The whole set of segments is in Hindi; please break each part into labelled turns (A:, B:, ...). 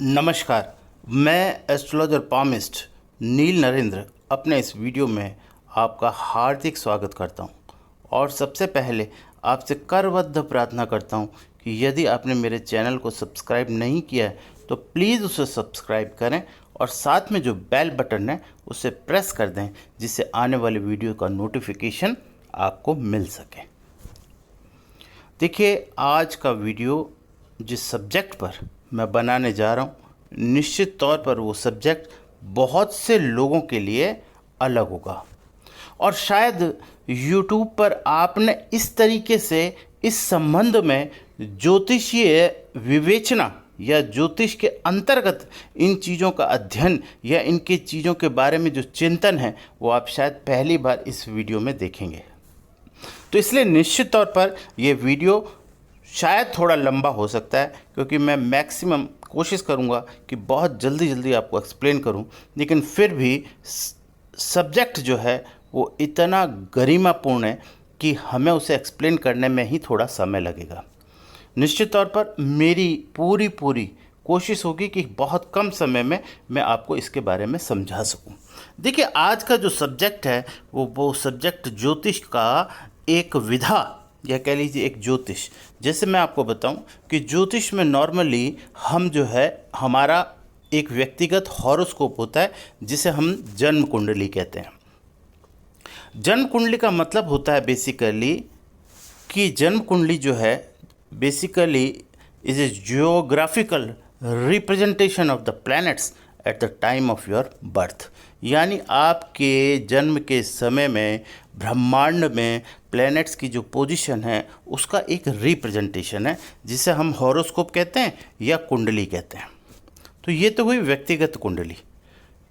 A: नमस्कार। मैं एस्ट्रोलॉजर पामिस्ट नील नरेंद्र अपने इस वीडियो में आपका हार्दिक स्वागत करता हूं। और सबसे पहले आपसे करबद्ध प्रार्थना करता हूं कि यदि आपने मेरे चैनल को सब्सक्राइब नहीं किया है तो प्लीज़ उसे सब्सक्राइब करें और साथ में जो बेल बटन है उसे प्रेस कर दें, जिससे आने वाले वीडियो का नोटिफिकेशन आपको मिल सके। देखिए, आज का वीडियो जिस सब्जेक्ट पर मैं बनाने जा रहा हूँ, निश्चित तौर पर वो सब्जेक्ट बहुत से लोगों के लिए अलग होगा और शायद YouTube पर आपने इस तरीके से इस संबंध में ज्योतिषीय विवेचना या ज्योतिष के अंतर्गत इन चीज़ों का अध्ययन या इनके चीज़ों के बारे में जो चिंतन है वो आप शायद पहली बार इस वीडियो में देखेंगे। तो इसलिए निश्चित तौर पर ये वीडियो शायद थोड़ा लंबा हो सकता है, क्योंकि मैं मैक्सिमम कोशिश करूंगा कि बहुत जल्दी आपको एक्सप्लेन करूं, लेकिन फिर भी सब्जेक्ट जो है वो इतना गरिमापूर्ण है कि हमें उसे एक्सप्लेन करने में ही थोड़ा समय लगेगा। निश्चित तौर पर मेरी पूरी कोशिश होगी कि बहुत कम समय में मैं आपको इसके बारे में समझा सकूं। देखिए, आज का जो सब्जेक्ट है वो सब्जेक्ट ज्योतिष का एक विधा या कह लीजिए एक ज्योतिष। जैसे मैं आपको बताऊं कि ज्योतिष में नॉर्मली हम जो है हमारा एक व्यक्तिगत हॉरोस्कोप होता है, जिसे हम जन्म कुंडली कहते हैं। जन्म कुंडली का मतलब होता है बेसिकली कि जन्म कुंडली जो है basically is a geographical representation of the planets at the time of your birth. यानी आपके जन्म के समय में ब्रह्मांड में प्लैनेट्स की जो पोजीशन है उसका एक रिप्रेजेंटेशन है, जिसे हम हॉरोस्कोप कहते हैं या कुंडली कहते हैं। तो ये तो हुई व्यक्तिगत कुंडली।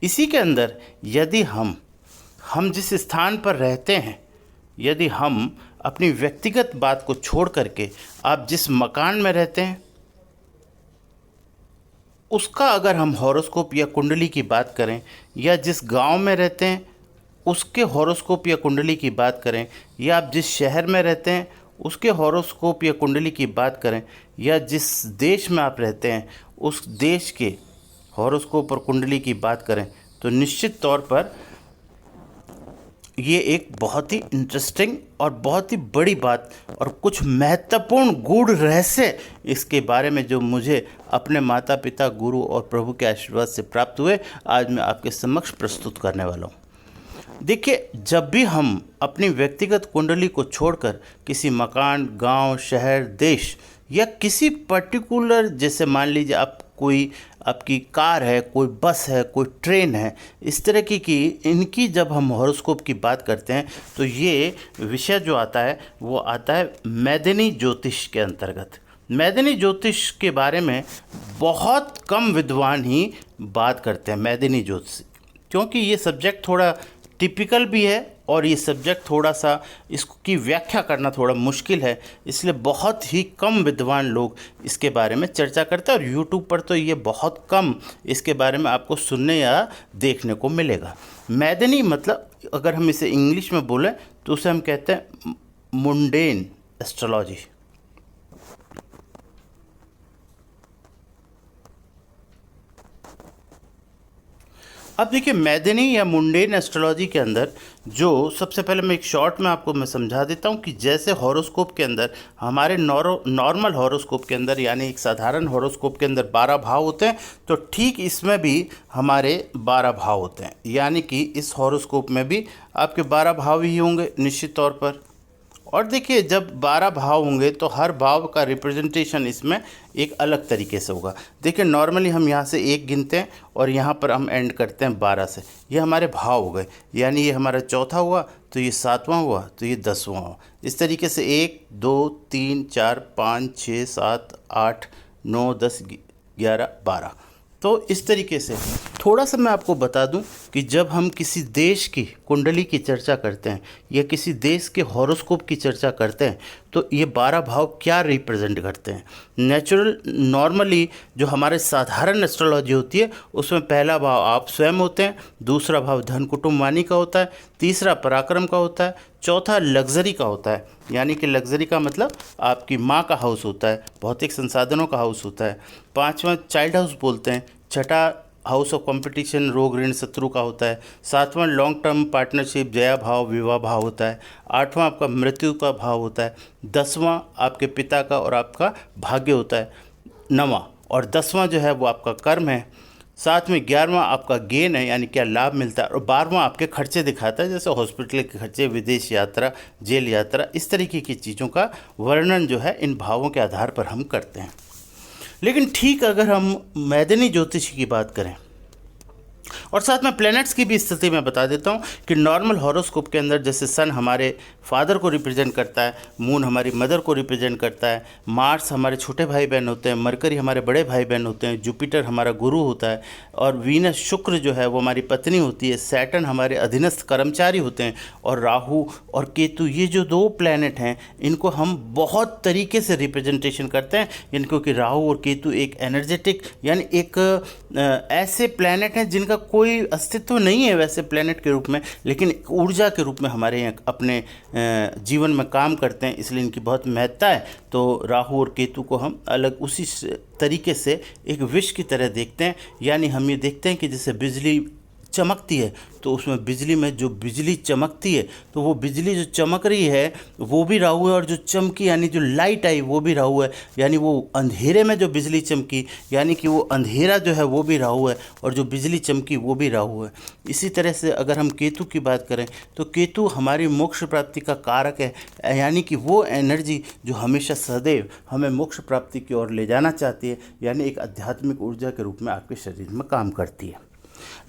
A: इसी के अंदर यदि हम जिस स्थान पर रहते हैं, यदि हम अपनी व्यक्तिगत बात को छोड़ करके आप जिस मकान में रहते हैं उसका अगर हम हॉरोस्कोप या कुंडली की बात करें, या जिस गांव में रहते हैं उसके हॉरोस्कोप या कुंडली की बात करें, या आप जिस शहर में रहते हैं उसके हॉरोस्कोप या कुंडली की बात करें, या जिस देश में आप रहते हैं उस देश के हॉरोस्कोप और कुंडली की बात करें, तो निश्चित तौर पर ये एक बहुत ही इंटरेस्टिंग और बहुत ही बड़ी बात और कुछ महत्वपूर्ण गूढ़ रहस्य इसके बारे में जो मुझे अपने माता पिता, गुरु और प्रभु के आशीर्वाद से प्राप्त हुए, आज मैं आपके समक्ष प्रस्तुत करने वाला हूँ। देखिए, जब भी हम अपनी व्यक्तिगत कुंडली को छोड़कर किसी मकान, गांव, शहर, देश या किसी पर्टिकुलर, जैसे मान लीजिए आप कोई आपकी कार है, कोई बस है, कोई ट्रेन है, इस तरह की इनकी जब हम हॉरोस्कोप की बात करते हैं तो ये विषय जो आता है वो आता है मैदिनी ज्योतिष के अंतर्गत। मैदिनी ज्योतिष के बारे में बहुत कम विद्वान ही बात करते हैं मैदिनी ज्योतिष, क्योंकि ये सब्जेक्ट थोड़ा टिपिकल भी है और ये सब्जेक्ट थोड़ा सा इसकी व्याख्या करना थोड़ा मुश्किल है, इसलिए बहुत ही कम विद्वान लोग इसके बारे में चर्चा करते हैं और YouTube पर तो ये बहुत कम इसके बारे में आपको सुनने या देखने को मिलेगा। मैदिनी मतलब अगर हम इसे इंग्लिश में बोलें तो उसे हम कहते हैं मुंडेन एस्ट्रोलॉजी। अब देखिए, मैदिनी या मुंडेन एस्ट्रोलॉजी के अंदर जो सबसे पहले मैं एक शॉर्ट में आपको मैं समझा देता हूँ कि जैसे हॉरोस्कोप के अंदर हमारे नॉर्मल हॉरोस्कोप के अंदर यानी एक साधारण हॉरोस्कोप के अंदर 12 भाव होते हैं, तो ठीक इसमें भी हमारे 12 भाव होते हैं। यानी कि इस हॉरोस्कोप में भी आपके 12 भाव ही होंगे निश्चित तौर पर। और देखिए, जब 12 भाव होंगे तो हर भाव का रिप्रेजेंटेशन इसमें एक अलग तरीके से होगा। देखिए, नॉर्मली हम यहाँ से 1 गिनते हैं और यहाँ पर हम एंड करते हैं 12 से। ये हमारे भाव हो गए, यानी ये हमारा चौथा हुआ, तो ये 7वां हुआ, तो ये 10वां हुआ। इस तरीके से 1 2 3 4 5 6 7 8 9 10 11 12। तो इस तरीके से थोड़ा सा मैं आपको बता दूं कि जब हम किसी देश की कुंडली की चर्चा करते हैं या किसी देश के हॉरोस्कोप की चर्चा करते हैं तो ये 12 भाव क्या रिप्रेजेंट करते हैं। नॉर्मली जो हमारे साधारण एस्ट्रोलॉजी होती है उसमें पहला भाव आप स्वयं होते हैं, दूसरा भाव धन कुटुंब वाणी का होता है, तीसरा पराक्रम का होता है, चौथा लग्जरी का होता है, यानी कि लग्जरी का मतलब आपकी माँ का हाउस होता है, भौतिक संसाधनों का हाउस होता है, पाँचवा चाइल्ड हाउस बोलते हैं, छठा हाउस ऑफ कंपटीशन रोग ऋण शत्रु का होता है, सातवां लॉन्ग टर्म पार्टनरशिप जया भाव विवाह भाव होता है, आठवां आपका मृत्यु का भाव होता है, 10वां आपके पिता का और आपका भाग्य होता है, 9वां और 10वां जो है वो आपका कर्म है, साथ में 11वां आपका गेन है यानी क्या लाभ मिलता है, और 12वां आपके खर्चे दिखाता है जैसे हॉस्पिटल के खर्चे, विदेश यात्रा, जेल यात्रा, इस तरीके की चीज़ों का वर्णन जो है इन भावों के आधार पर हम करते हैं। लेकिन ठीक अगर हम मैदानी ज्योतिषी की बात करें और साथ में प्लैनेट्स की भी स्थिति मैं बता देता हूँ कि नॉर्मल हॉरोस्कोप के अंदर जैसे सन हमारे फादर को रिप्रेजेंट करता है, मून हमारी मदर को रिप्रेजेंट करता है, मार्स हमारे छोटे भाई बहन होते हैं, मरकरी हमारे बड़े भाई बहन होते हैं, जुपिटर हमारा गुरु होता है और वीनस शुक्र जो है वो हमारी पत्नी होती है, सैटर्न हमारे अधीनस्थ कर्मचारी होते हैं और राहु और केतु ये जो 2 प्लैनेट हैं इनको हम बहुत तरीके से रिप्रेजेंटेशन करते हैं। यानी क्योंकि राहु और केतु एक एनर्जेटिक यानी एक ऐसे प्लैनेट हैं जिनका कोई अस्तित्व नहीं है वैसे प्लैनेट के रूप में, लेकिन ऊर्जा के रूप में हमारे यहाँ अपने जीवन में काम करते हैं, इसलिए इनकी बहुत महत्ता है। तो राहु और केतु को हम अलग उसी तरीके से एक विष की तरह देखते हैं। यानी हम ये देखते हैं कि जैसे बिजली चमकती है तो उसमें बिजली में जो बिजली चमकती है तो वो बिजली जो चमक रही है वो भी राहु है और जो चमकी यानी जो लाइट आई वो भी राहु है। यानी वो अंधेरे में जो बिजली चमकी यानी कि वो अंधेरा जो है वो भी राहु है और जो बिजली चमकी वो भी राहु है। इसी तरह से अगर हम केतु की बात करें तो केतु हमारी मोक्ष प्राप्ति का कारक है, यानी कि वो एनर्जी जो हमेशा सदैव हमें मोक्ष प्राप्ति की ओर ले जाना चाहती है, यानी एक आध्यात्मिक ऊर्जा के रूप में आपके शरीर में काम करती है।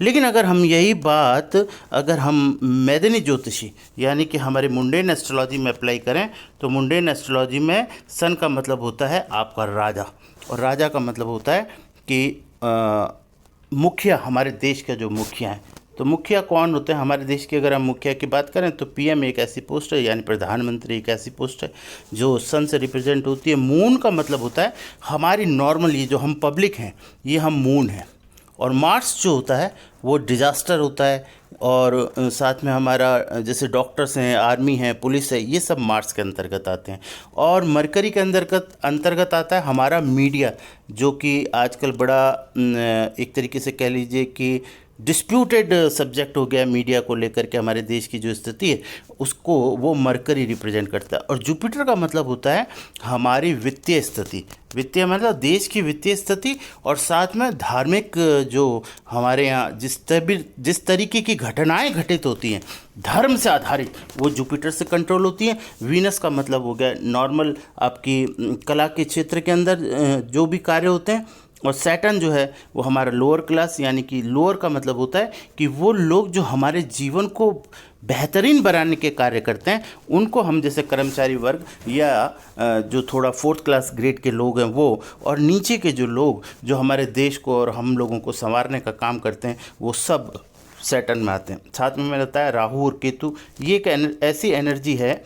A: लेकिन अगर हम यही बात अगर हम मैदानी ज्योतिषी यानी कि हमारे मुंडेन एस्ट्रोलॉजी में अप्लाई करें तो मुंडेन एस्ट्रोलॉजी में सन का मतलब होता है आपका राजा और राजा का मतलब होता है कि मुखिया, हमारे देश का जो मुखिया है। तो मुखिया कौन होते हैं हमारे देश के? अगर हम मुखिया की बात करें तो पीएम एक ऐसी पोस्ट है यानी प्रधानमंत्री एक ऐसी पोस्ट है जो सन से रिप्रेजेंट होती है। मून का मतलब होता है हमारी नॉर्मल ये जो हम पब्लिक हैं ये हम मून हैं, और मार्स जो होता है वो डिज़ास्टर होता है, और साथ में हमारा जैसे डॉक्टर्स हैं, आर्मी है, पुलिस है, ये सब मार्स के अंतर्गत आते हैं। और मरकरी के अंतर्गत आता है हमारा मीडिया, जो कि आजकल बड़ा एक तरीके से कह लीजिए कि डिस्प्यूटेड सब्जेक्ट हो गया मीडिया को लेकर के। हमारे देश की जो स्थिति है उसको वो मरकरी रिप्रेजेंट करता है। और जुपिटर का मतलब होता है हमारी वित्तीय स्थिति, वित्तीय मतलब देश की वित्तीय स्थिति, और साथ में धार्मिक जो हमारे यहाँ जिस तरीके की घटनाएं घटित होती हैं धर्म से आधारित वो जुपिटर से कंट्रोल होती हैं। वीनस का मतलब हो गया नॉर्मल आपकी कला के क्षेत्र के अंदर जो भी कार्य होते हैं, और सैटर्न जो है वो हमारा लोअर क्लास, यानी कि लोअर का मतलब होता है कि वो लोग जो हमारे जीवन को बेहतरीन बनाने के कार्य करते हैं उनको हम जैसे कर्मचारी वर्ग या जो थोड़ा 4th क्लास ग्रेड के लोग हैं वो, और नीचे के जो लोग जो हमारे देश को और हम लोगों को संवारने का काम करते हैं वो सब सैटर्न में आते हैं। साथ में मैंने बताया राहु और केतु ये एक ऐसी एनर्जी है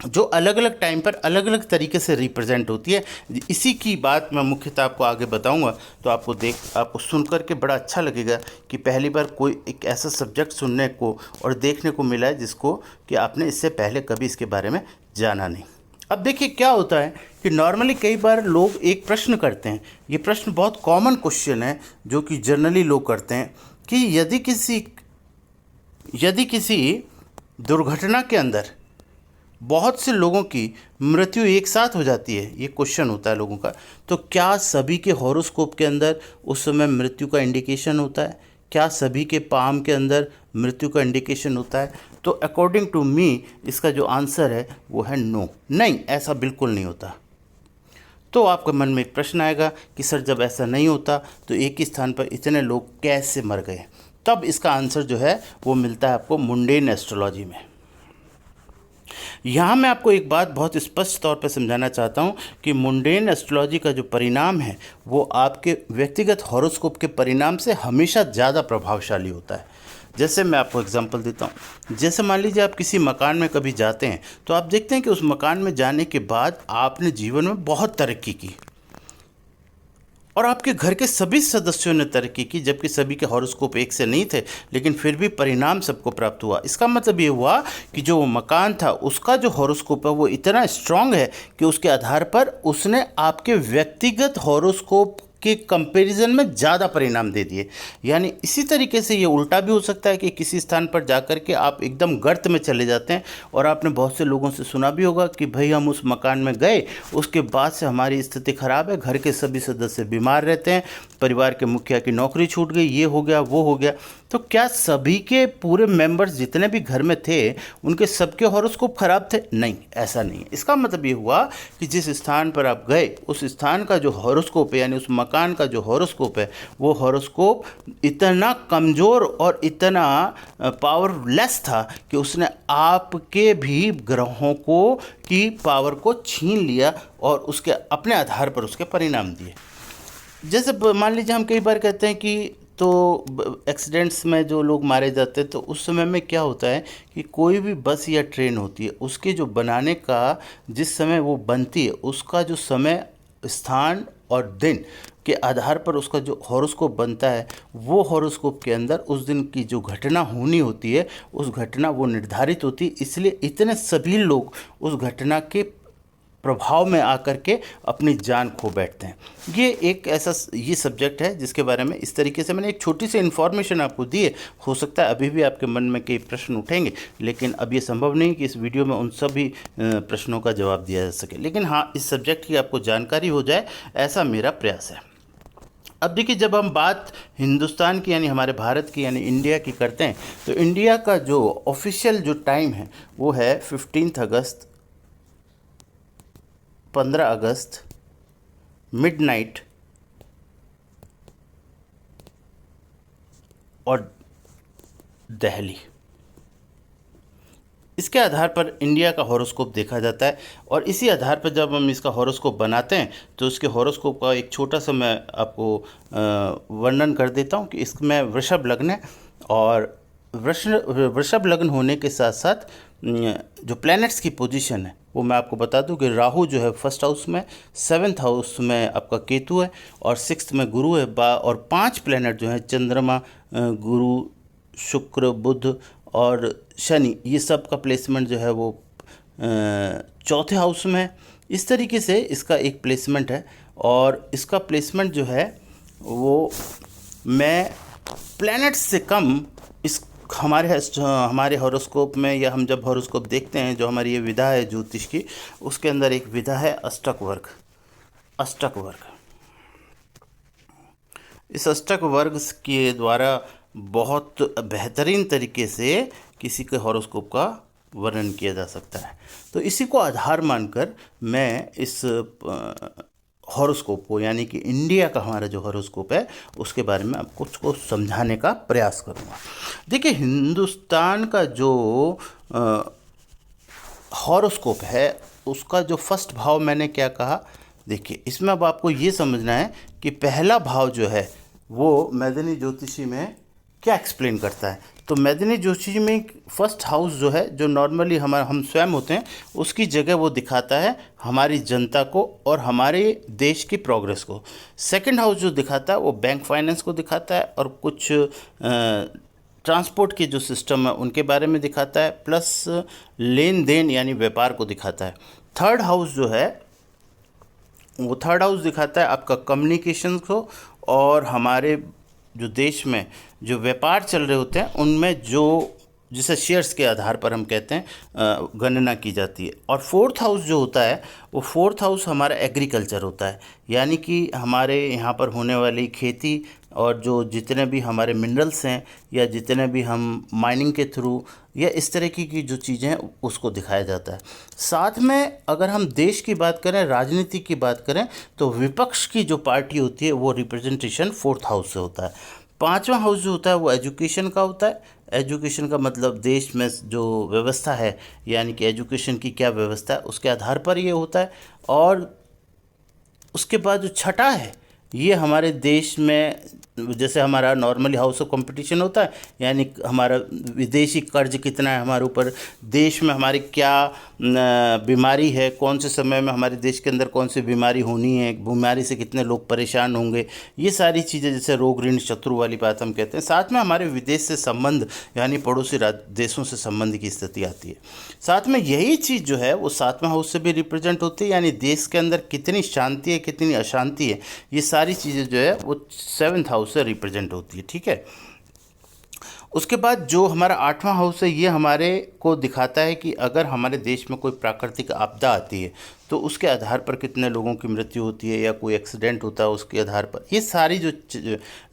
A: जो अलग अलग टाइम पर अलग अलग तरीके से रिप्रेजेंट होती है। इसी की बात मैं मुख्यतः आपको आगे बताऊंगा तो आपको सुन कर के बड़ा अच्छा लगेगा कि पहली बार कोई एक ऐसा सब्जेक्ट सुनने को और देखने को मिला है जिसको कि आपने इससे पहले कभी इसके बारे में जाना नहीं। अब देखिए क्या होता है कि नॉर्मली कई बार लोग एक प्रश्न करते हैं, ये प्रश्न बहुत कॉमन क्वेश्चन है जो कि जनरली लोग करते हैं कि यदि किसी दुर्घटना के अंदर बहुत से लोगों की मृत्यु एक साथ हो जाती है, ये क्वेश्चन होता है लोगों का, तो क्या सभी के हॉरोस्कोप के अंदर उस समय मृत्यु का इंडिकेशन होता है? क्या सभी के पाम के अंदर मृत्यु का इंडिकेशन होता है? तो अकॉर्डिंग टू मी इसका जो आंसर है वो है नो, नहीं, ऐसा बिल्कुल नहीं होता। तो आपके मन में एक प्रश्न आएगा कि सर जब ऐसा नहीं होता तो एक ही स्थान पर इतने लोग कैसे मर गए? तब इसका आंसर जो है वो मिलता है आपको मुंडेन एस्ट्रोलॉजी में। यहाँ मैं आपको एक बात बहुत स्पष्ट तौर पर समझाना चाहता हूँ कि मुंडेन एस्ट्रोलॉजी का जो परिणाम है वो आपके व्यक्तिगत हॉरोस्कोप के परिणाम से हमेशा ज़्यादा प्रभावशाली होता है। जैसे मैं आपको एग्जांपल देता हूँ, जैसे मान लीजिए आप किसी मकान में कभी जाते हैं तो आप देखते हैं कि उस मकान में जाने के बाद आपने जीवन में बहुत तरक्की की और आपके घर के सभी सदस्यों ने तरक्की की, जबकि सभी के हॉरोस्कोप एक से नहीं थे, लेकिन फिर भी परिणाम सबको प्राप्त हुआ। इसका मतलब ये हुआ कि जो वो मकान था उसका जो हॉरोस्कोप है वो इतना स्ट्रांग है कि उसके आधार पर उसने आपके व्यक्तिगत हॉरोस्कोप के कंपैरिजन में ज़्यादा परिणाम दे दिए। यानी इसी तरीके से ये उल्टा भी हो सकता है कि किसी स्थान पर जाकर के आप एकदम गर्त में चले जाते हैं और आपने बहुत से लोगों से सुना भी होगा कि भाई हम उस मकान में गए, उसके बाद से हमारी स्थिति खराब है, घर के सभी सदस्य बीमार रहते हैं, परिवार के मुखिया की नौकरी छूट गई, ये हो गया वो हो गया। तो क्या सभी के पूरे मेंबर्स जितने भी घर में थे उनके सबके हॉरोस्कोप खराब थे? नहीं, ऐसा नहीं है। इसका मतलब ये हुआ कि जिस स्थान पर आप गए उस स्थान का जो हॉरोस्कोप है, यानी उस मकान का जो हॉरोस्कोप है, वो हॉरोस्कोप इतना कमज़ोर और इतना पावरलेस था कि उसने आपके भी ग्रहों को की पावर को छीन लिया और उसके अपने आधार पर उसके परिणाम दिए। जैसे मान लीजिए हम कई बार कहते हैं कि एक्सीडेंट्स में जो लोग मारे जाते हैं तो उस समय में क्या होता है कि कोई भी बस या ट्रेन होती है, उसके जो बनाने का जिस समय वो बनती है उसका जो समय, स्थान और दिन के आधार पर उसका जो हॉरोस्कोप बनता है, वो हॉरोस्कोप के अंदर उस दिन की जो घटना होनी होती है उस घटना वो निर्धारित होती है। इसलिए इतने सभी लोग उस घटना के प्रभाव में आकर के अपनी जान खो बैठते हैं। ये एक ऐसा ये सब्जेक्ट है जिसके बारे में इस तरीके से मैंने एक छोटी सी इन्फॉर्मेशन आपको दी है। हो सकता है अभी भी आपके मन में कई प्रश्न उठेंगे, लेकिन अब ये संभव नहीं कि इस वीडियो में उन सभी प्रश्नों का जवाब दिया जा सके, लेकिन हाँ, इस सब्जेक्ट की आपको जानकारी हो जाए, ऐसा मेरा प्रयास है। अब देखिए, जब हम बात हिंदुस्तान की यानी हमारे भारत की यानी इंडिया की करते हैं तो इंडिया का जो ऑफिशियल जो टाइम है वो है 15 अगस्त, 15 अगस्त मिडनाइट और दिल्ली। इसके आधार पर इंडिया का हॉरोस्कोप देखा जाता है और इसी आधार पर जब हम इसका हॉरोस्कोप बनाते हैं तो उसके हॉरोस्कोप का एक छोटा सा मैं आपको वर्णन कर देता हूं कि इसमें वृषभ लग्न है और वृषभ लग्न होने के साथ साथ जो प्लैनेट्स की पोजीशन है वो मैं आपको बता दूं कि राहु जो है फर्स्ट हाउस में, 7th हाउस में आपका केतु है और 6th में गुरु है और 5 प्लैनेट जो है चंद्रमा, गुरु, शुक्र, बुध और शनि, ये सब का प्लेसमेंट जो है वो 4थे हाउस में है। इस तरीके से इसका एक प्लेसमेंट है और इसका प्लेसमेंट जो है वो मैं प्लैनेट्स से कम इस हमारे हॉरोस्कोप में, या हम जब हॉरोस्कोप देखते हैं, जो हमारी ये विधा है ज्योतिष की, उसके अंदर एक विधा है अष्टक वर्ग। अष्टक वर्ग, इस अष्टक वर्ग के द्वारा बहुत बेहतरीन तरीके से किसी के हॉरोस्कोप का वर्णन किया जा सकता है। तो इसी को आधार मानकर मैं इस हॉरोस्कोप को, यानी कि इंडिया का हमारा जो हॉरोस्कोप है उसके बारे में आपको उसको समझाने का प्रयास करूँगा। देखिए, हिंदुस्तान का जो हॉरोस्कोप है उसका जो फर्स्ट भाव मैंने क्या कहा, देखिए इसमें अब आपको ये समझना है कि पहला भाव जो है वो मैदानी ज्योतिषी में क्या एक्सप्लेन करता है। तो मैदानी ज्योतिषी में फर्स्ट हाउस जो है, जो नॉर्मली हम स्वयं होते हैं, उसकी जगह वो दिखाता है हमारी जनता को और हमारे देश की प्रोग्रेस को। सेकंड हाउस जो दिखाता है वो बैंक फाइनेंस को दिखाता है और कुछ ट्रांसपोर्ट के जो सिस्टम है उनके बारे में दिखाता है, प्लस लेन देन यानी व्यापार को दिखाता है। थर्ड हाउस जो है वो थर्ड हाउस दिखाता है आपका कम्युनिकेशन को और हमारे जो देश में जो व्यापार चल रहे होते हैं उनमें जो जिसे शेयर्स के आधार पर हम कहते हैं गणना की जाती है। और फोर्थ हाउस जो होता है वो फोर्थ हाउस हमारा एग्रीकल्चर होता है, यानी कि हमारे यहाँ पर होने वाली खेती और जो जितने भी हमारे मिनरल्स हैं या जितने भी हम माइनिंग के थ्रू या इस तरह की जो चीज़ें हैं उसको दिखाया जाता है। साथ में अगर हम देश की बात करें, राजनीति की बात करें, तो विपक्ष की जो पार्टी होती है वो रिप्रेजेंटेशन फोर्थ हाउस से होता है। पांचवा हाउस जो होता है वो एजुकेशन का होता है। एजुकेशन का मतलब देश में जो व्यवस्था है, यानी कि एजुकेशन की क्या व्यवस्था है, उसके आधार पर ये होता है। और उसके बाद जो छठा है, ये हमारे देश में जैसे हमारा नॉर्मली हाउस ऑफ कंपटीशन होता है, यानी हमारा विदेशी कर्ज कितना है हमारे ऊपर, देश में हमारी क्या बीमारी है, कौन से समय में हमारे देश के अंदर कौन सी बीमारी होनी है, बीमारी से कितने लोग परेशान होंगे, ये सारी चीज़ें, जैसे रोग ऋण शत्रु वाली बात हम कहते हैं। साथ में हमारे विदेश से संबंध, यानी पड़ोसी देशों से संबंध की स्थिति आती है। साथ में यही चीज़ जो है वो सातवें हाउस से भी रिप्रेजेंट होती है, यानी देश के अंदर कितनी शांति है, कितनी अशांति है, ये सारी चीज़ें जो है वो सेवन्थ हाउस से रिप्रेजेंट होती है। ठीक है। उसके बाद जो हमारा आठवां हाउस है, ये हमारे को दिखाता है कि अगर हमारे देश में कोई प्राकृतिक आपदा आती है तो उसके आधार पर कितने लोगों की मृत्यु होती है, या कोई एक्सीडेंट होता है उसके आधार पर। ये सारी जो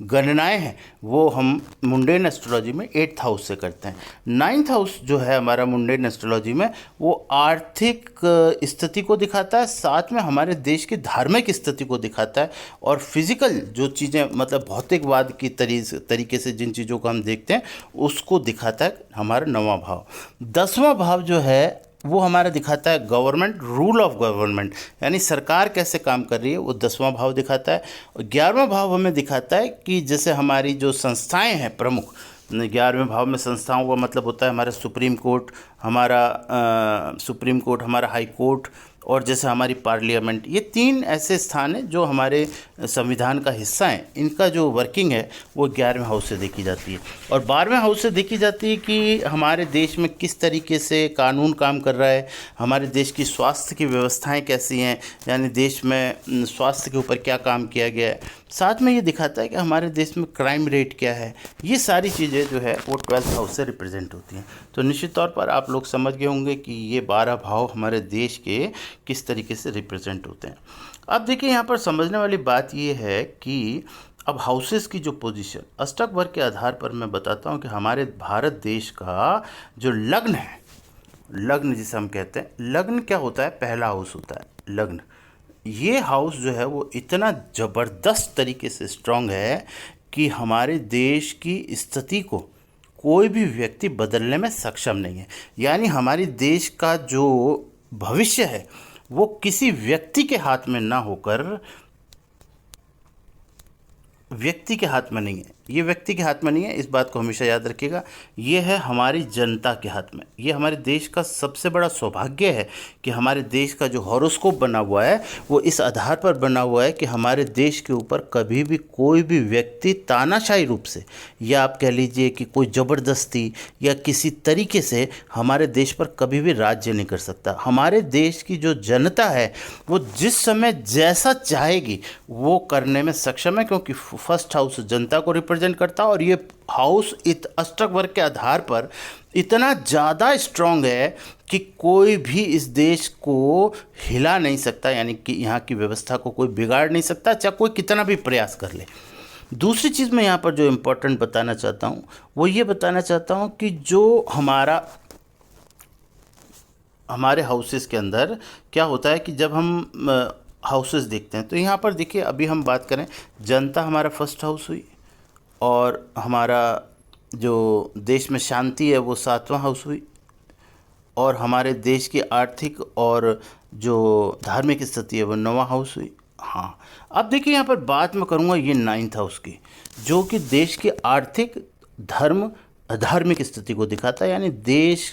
A: गणनाएं हैं वो हम मुंडेन एस्ट्रोलॉजी में एट्थ हाउस से करते हैं। नाइन्थ हाउस जो है हमारा मुंडेन एस्ट्रोलॉजी में, वो आर्थिक स्थिति को दिखाता है, साथ में हमारे देश की धार्मिक स्थिति को दिखाता है, और फिजिकल जो चीज़ें, मतलब भौतिकवाद की तरीके से जिन चीज़ों को हम देखते हैं उसको दिखाता है हमारा नौवां भाव। दसवां भाव जो है वो हमारा दिखाता है गवर्नमेंट, रूल ऑफ गवर्नमेंट, यानी सरकार कैसे काम कर रही है, वो दसवां भाव दिखाता है। और 11वां भाव हमें दिखाता है कि जैसे हमारी जो संस्थाएं हैं प्रमुख, 11वें भाव में संस्थाओं का मतलब होता है हमारा सुप्रीम कोर्ट, हमारा हाई कोर्ट, और जैसे हमारी पार्लियामेंट, ये तीन ऐसे स्थान हैं जो हमारे संविधान का हिस्सा हैं। इनका जो वर्किंग है वो 11वें हाउस से देखी जाती है। और 12वें हाउस से देखी जाती है कि हमारे देश में किस तरीके से कानून काम कर रहा है, हमारे देश की स्वास्थ्य की व्यवस्थाएं कैसी हैं, यानी देश में स्वास्थ्य के ऊपर क्या काम किया गया है। साथ में ये दिखाता है कि हमारे देश में क्राइम रेट क्या है। ये सारी चीज़ें जो है वो 12th हाउस से रिप्रेजेंट होती हैं। तो निश्चित तौर पर आप लोग समझ गए होंगे कि ये 12 भाव हमारे देश के किस तरीके से रिप्रेजेंट होते हैं। अब देखिए, यहाँ पर समझने वाली बात ये है कि अब हाउसेस की जो पोजीशन, अष्टक वर्ग के आधार पर मैं बताता हूँ कि हमारे भारत देश का जो लग्न है, लग्न जिसे हम कहते हैं, लग्न क्या होता है, पहला हाउस होता है लग्न। ये हाउस जो है वो इतना ज़बरदस्त तरीके से स्ट्रांग है कि हमारे देश की स्थिति को कोई भी व्यक्ति बदलने में सक्षम नहीं है। यानी हमारे देश का जो भविष्य है वो किसी व्यक्ति के हाथ में ना होकर, व्यक्ति के हाथ में नहीं है, ये व्यक्ति के हाथ में नहीं है, इस बात को हमेशा याद रखिएगा। ये है हमारी जनता के हाथ में। ये हमारे देश का सबसे बड़ा सौभाग्य है कि हमारे देश का जो हॉरोस्कोप बना हुआ है वो इस आधार पर बना हुआ है कि हमारे देश के ऊपर कभी भी कोई भी व्यक्ति तानाशाही रूप से, या आप कह लीजिए कि कोई ज़बरदस्ती या किसी तरीके से हमारे देश पर कभी भी राज्य नहीं कर सकता। हमारे देश की जो जनता है वो जिस समय जैसा चाहेगी वो करने में सक्षम है, क्योंकि फर्स्ट हाउस जनता को रिप्रेजेंट करता है, और ये हाउस अष्टक वर्ग के आधार पर इतना ज़्यादा स्ट्रांग है कि कोई भी इस देश को हिला नहीं सकता, यानी कि यहाँ की व्यवस्था को कोई बिगाड़ नहीं सकता, चाहे कोई कितना भी प्रयास कर ले। दूसरी चीज़ मैं यहाँ पर जो इम्पोर्टेंट बताना चाहता हूँ वो ये बताना चाहता हूँ कि जो हमारे हाउसेस के अंदर क्या होता है कि जब हम हाउसेस देखते हैं तो यहाँ पर देखिए, अभी हम बात करें, जनता हमारा फर्स्ट हाउस हुई, और हमारा जो देश में शांति है वो 7वां हाउस हुई, और हमारे देश की आर्थिक और जो धार्मिक स्थिति है वो 9वां हाउस हुई। हाँ, अब देखिए यहाँ पर बात मैं करूँगा ये 9th हाउस की, जो कि देश की आर्थिक, धार्मिक स्थिति को दिखाता है, यानी देश।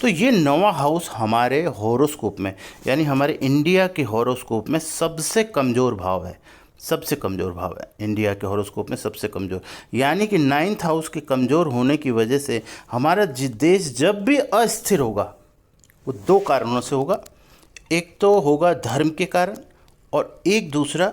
A: तो ये 9वां हाउस हमारे हॉरोस्कोप में, यानी हमारे इंडिया के हॉरोस्कोप में सबसे कमज़ोर भाव है, सबसे कमज़ोर भाव है इंडिया के हॉरोस्कोप में, सबसे कमज़ोर। यानी कि 9th हाउस के कमज़ोर होने की वजह से हमारा देश जब भी अस्थिर होगा वो 2 कारणों से होगा। एक तो होगा धर्म के कारण, और एक दूसरा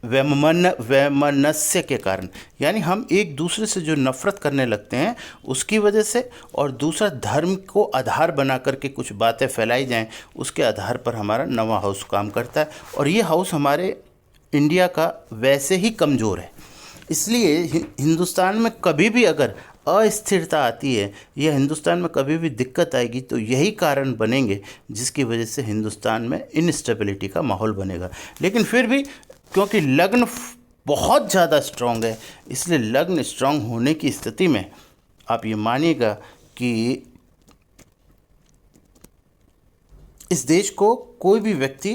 A: वैमनस्य के कारण, यानी हम एक दूसरे से जो नफ़रत करने लगते हैं उसकी वजह से, और दूसरा धर्म को आधार बना करके कुछ बातें फैलाई जाएं, उसके आधार पर हमारा 9वां हाउस काम करता है। और ये हाउस हमारे इंडिया का वैसे ही कमज़ोर है, इसलिए हिंदुस्तान में कभी भी अगर अस्थिरता आती है या हिंदुस्तान में कभी भी दिक्कत आएगी तो यही कारण बनेंगे जिसकी वजह से हिंदुस्तान में इनस्टेबिलिटी का माहौल बनेगा। लेकिन फिर भी क्योंकि लग्न बहुत ज़्यादा स्ट्रांग है। इसलिए लग्न स्ट्रांग होने की स्थिति में आप ये मानिएगा कि इस देश को कोई भी व्यक्ति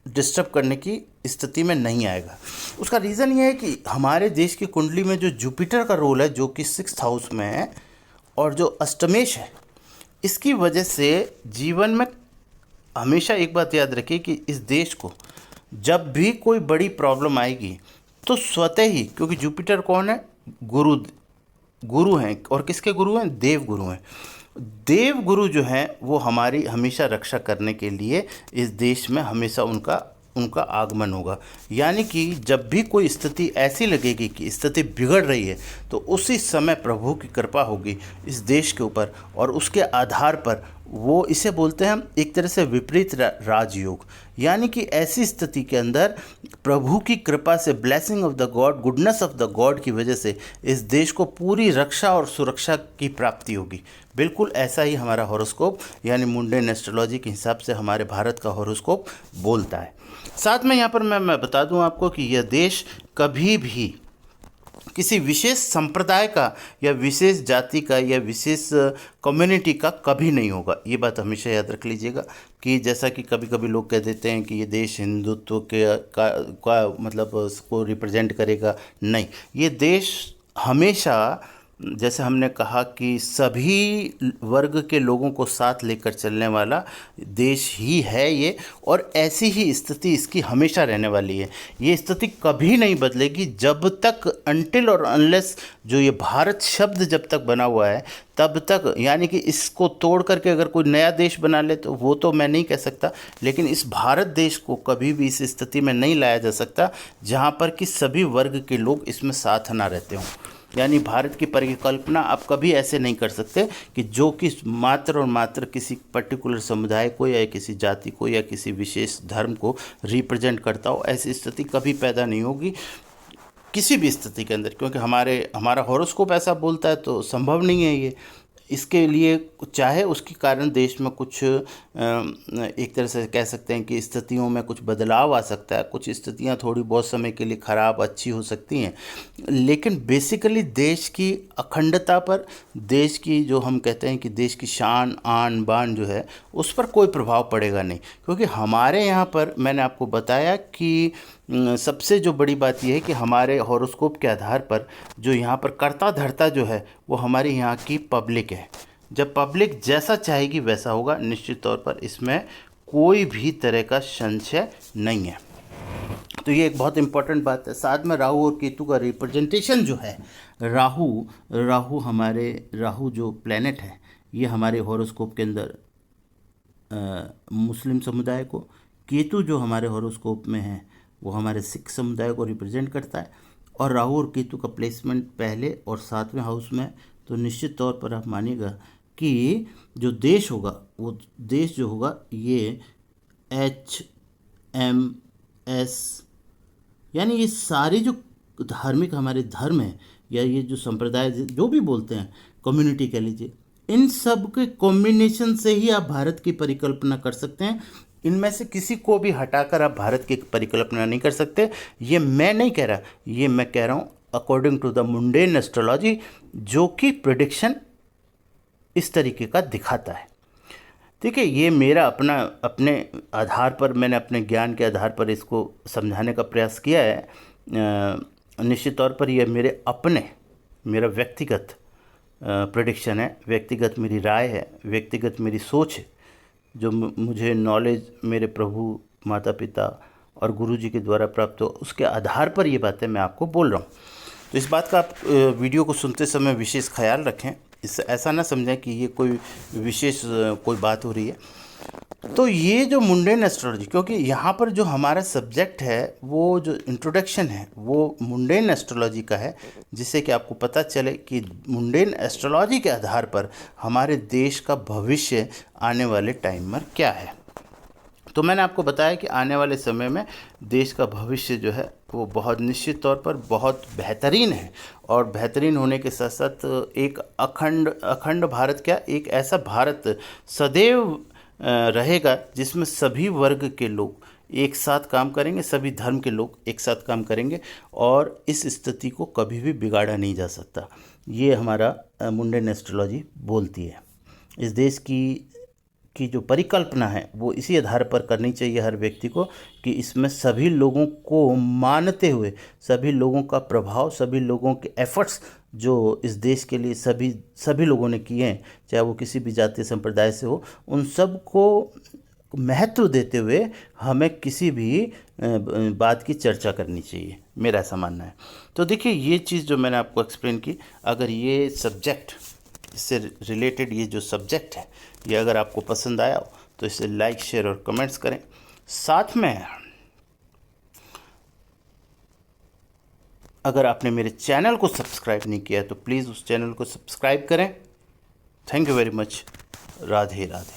A: डिस्टर्ब करने की स्थिति में नहीं आएगा। उसका रीज़न ये है कि हमारे देश की कुंडली में जो जुपिटर का रोल है, जो कि 6th हाउस में है, और जो अष्टमेश है, इसकी वजह से जीवन में हमेशा एक बात याद रखिए कि इस देश को जब भी कोई बड़ी प्रॉब्लम आएगी तो स्वतः ही, क्योंकि जुपिटर कौन है? गुरु हैं। और किसके गुरु हैं? देव गुरु हैं। देव गुरु जो हैं वो हमारी हमेशा रक्षा करने के लिए इस देश में हमेशा उनका उनका आगमन होगा। यानी कि जब भी कोई स्थिति ऐसी लगेगी कि स्थिति बिगड़ रही है तो उसी समय प्रभु की कृपा होगी इस देश के ऊपर, और उसके आधार पर वो इसे बोलते हैं हम एक तरह से विपरीत राजयोग। यानी कि ऐसी स्थिति के अंदर प्रभु की कृपा से, blessing of the God, goodness of the God की वजह से इस देश को पूरी रक्षा और सुरक्षा की प्राप्ति होगी। बिल्कुल ऐसा ही हमारा हॉरोस्कोप यानी मुंडेन एस्ट्रोलॉजी के हिसाब से हमारे भारत का हॉरोस्कोप बोलता है। साथ में यहाँ पर मैं बता दूँ आपको कि यह देश कभी भी किसी विशेष संप्रदाय का या विशेष जाति का या विशेष कम्युनिटी का कभी नहीं होगा। ये बात हमेशा याद रख लीजिएगा कि जैसा कि कभी कभी लोग कह देते हैं कि ये देश हिंदुत्व के का मतलब उसको रिप्रेजेंट करेगा। नहीं, ये देश हमेशा, जैसे हमने कहा कि सभी वर्ग के लोगों को साथ लेकर चलने वाला देश ही है ये, और ऐसी ही स्थिति इसकी हमेशा रहने वाली है। ये स्थिति कभी नहीं बदलेगी जब तक, अनटिल और अनलेस जो ये भारत शब्द जब तक बना हुआ है तब तक। यानी कि इसको तोड़ करके अगर कोई नया देश बना ले तो वो तो मैं नहीं कह सकता, लेकिन इस भारत देश को कभी भी इस स्थिति में नहीं लाया जा सकता जहाँ पर कि सभी वर्ग के लोग इसमें साथ ना रहते हों। यानी भारत की परिकल्पना आप कभी ऐसे नहीं कर सकते कि जो कि मात्र और मात्र किसी पर्टिकुलर समुदाय को या किसी जाति को या किसी विशेष धर्म को रिप्रेजेंट करता हो। ऐसी स्थिति कभी पैदा नहीं होगी किसी भी स्थिति के अंदर, क्योंकि हमारा हॉरोस्कोप ऐसा बोलता है तो संभव नहीं है ये। इसके लिए चाहे उसके कारण देश में कुछ एक तरह से कह सकते हैं कि स्थितियों में कुछ बदलाव आ सकता है, कुछ स्थितियां थोड़ी बहुत समय के लिए ख़राब अच्छी हो सकती हैं, लेकिन बेसिकली देश की अखंडता पर, देश की जो हम कहते हैं कि देश की शान आन बान जो है उस पर कोई प्रभाव पड़ेगा नहीं। क्योंकि हमारे यहाँ पर मैंने आपको बताया कि सबसे जो बड़ी बात यह है कि हमारे हॉरोस्कोप के आधार पर जो यहाँ पर कर्ता धर्ता जो है वो हमारे यहाँ की पब्लिक है। जब पब्लिक जैसा चाहेगी वैसा होगा। निश्चित तौर पर इसमें कोई भी तरह का संशय नहीं है। तो ये एक बहुत इंपॉर्टेंट बात है। साथ में राहु और केतु का रिप्रेजेंटेशन जो है, राहु जो प्लेनेट है ये हमारे हॉरोस्कोप के अंदर मुस्लिम समुदाय को, केतु जो हमारे हॉरोस्कोप में है वो हमारे सिख समुदाय को रिप्रेजेंट करता है। और राहु और केतु का प्लेसमेंट पहले और 7वें हाउस में, तो निश्चित तौर पर आप मानिएगा कि जो देश होगा वो देश जो होगा ये HMS, यानी ये सारी जो धार्मिक हमारे धर्म है या ये जो संप्रदाय जो भी बोलते हैं, कम्युनिटी कह लीजिए, इन सब के कॉम्बिनेशन से ही आप भारत की परिकल्पना कर सकते हैं। इनमें से किसी को भी हटाकर आप भारत की परिकल्पना नहीं कर सकते। ये मैं नहीं कह रहा, ये मैं कह रहा हूँ according to the mundane astrology, जो कि प्रेडिक्शन इस तरीके का दिखाता है। ठीक है, ये मेरा अपने आधार पर, मैंने अपने ज्ञान के आधार पर इसको समझाने का प्रयास किया है। निश्चित तौर पर यह मेरा व्यक्तिगत प्रेडिक्शन है, व्यक्तिगत मेरी राय है, व्यक्तिगत मेरी सोच है, जो मुझे नॉलेज मेरे प्रभु, माता पिता और गुरुजी के द्वारा प्राप्त हो, उसके आधार पर ये बातें मैं आपको बोल रहा हूँ। तो इस बात का आप वीडियो को सुनते समय विशेष ख्याल रखें। इससे ऐसा ना समझें कि ये कोई विशेष कोई बात हो रही है। तो ये जो मुंडेन एस्ट्रोलॉजी, क्योंकि यहाँ पर जो हमारा सब्जेक्ट है वो जो इंट्रोडक्शन है वो मुंडेन एस्ट्रोलॉजी का है, जिससे कि आपको पता चले कि मुंडेन एस्ट्रोलॉजी के आधार पर हमारे देश का भविष्य आने वाले टाइम में क्या है। तो मैंने आपको बताया कि आने वाले समय में देश का भविष्य जो है वो बहुत निश्चित तौर पर बहुत बेहतरीन है, और बेहतरीन होने के साथ साथ एक अखंड भारत, क्या एक ऐसा भारत सदैव रहेगा जिसमें सभी वर्ग के लोग एक साथ काम करेंगे, सभी धर्म के लोग एक साथ काम करेंगे और इस स्थिति को कभी भी बिगाड़ा नहीं जा सकता। ये हमारा मुंडन एस्ट्रोलॉजी बोलती है। इस देश की जो परिकल्पना है वो इसी आधार पर करनी चाहिए हर व्यक्ति को कि इसमें सभी लोगों को मानते हुए, सभी लोगों का प्रभाव, सभी लोगों के एफर्ट्स जो इस देश के लिए सभी लोगों ने किए हैं, चाहे वो किसी भी जातीय संप्रदाय से हो, उन सब को महत्व देते हुए हमें किसी भी बात की चर्चा करनी चाहिए, मेरा ऐसा मानना है। तो देखिए, ये चीज़ जो मैंने आपको एक्सप्लेन की, अगर ये सब्जेक्ट, इससे रिलेटेड ये जो सब्जेक्ट है, ये अगर आपको पसंद आया हो तो इसे लाइक, शेयर और कमेंट्स करें। साथ में अगर आपने मेरे चैनल को सब्सक्राइब नहीं किया है तो प्लीज़ उस चैनल को सब्सक्राइब करें। Thank you very much. Radhe Radhe.